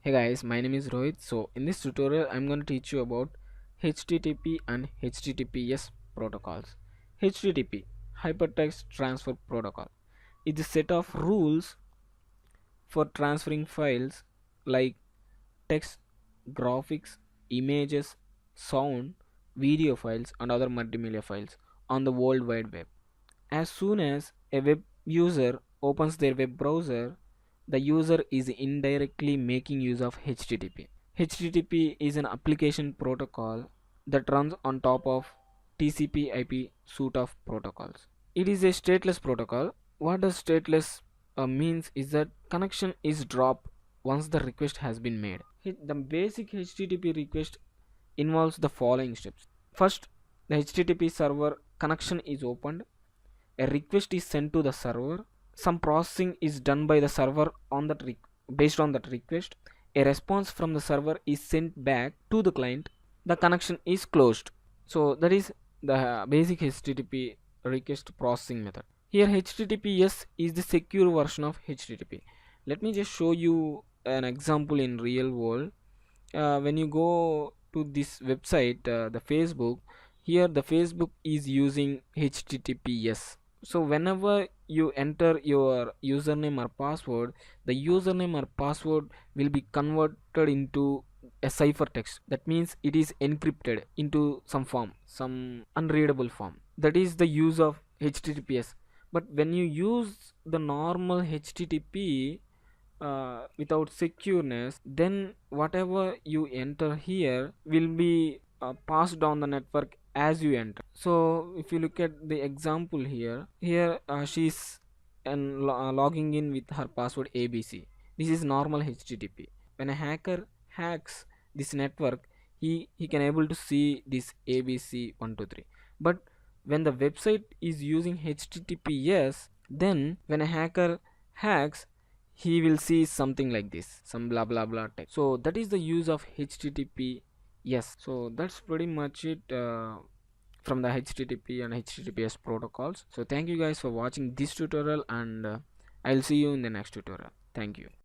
Hey guys, my name is Rohit. So in this tutorial I'm going to teach you about HTTP and HTTPS protocols. HTTP, Hypertext Transfer Protocol, is a set of rules for transferring files like text, graphics, images, sound, video files and other multimedia files on the World Wide Web. As soon as a web user opens their web browser, the user is indirectly making use of HTTP. HTTP is an application protocol that runs on top of TCP/IP suite of protocols. It is a stateless protocol. What does stateless means is that connection is dropped once the request has been made. The basic HTTP request involves the following steps. First, the HTTP server connection is opened. A request is sent to the server. Some processing is done by the server on that based on that request. A response from the server is sent back to the client. The connection is closed. So that is the basic HTTP request processing method. Here HTTPS is the secure version of HTTP. Let me just show you an example in real world. When you go to this website, the Facebook, here the Facebook is using HTTPS. So whenever you enter your username or password, the username or password will be converted into a ciphertext. That means it is encrypted into some form, some unreadable form. That is the use of HTTPS. But when you use the normal HTTP without secureness, then whatever you enter here will be passed down the network as you enter. So if you look at the example here she's logging in with her password ABC. This is normal HTTP. When a hacker hacks this network, he can able to see this ABC123. But when the website is using HTTPS, then when a hacker hacks, he will see something like this, some blah blah blah text. So that is the use of HTTP. Yes, so that's pretty much it from the HTTP and HTTPS protocols. So thank you guys for watching this tutorial, and I'll see you in the next tutorial. Thank you.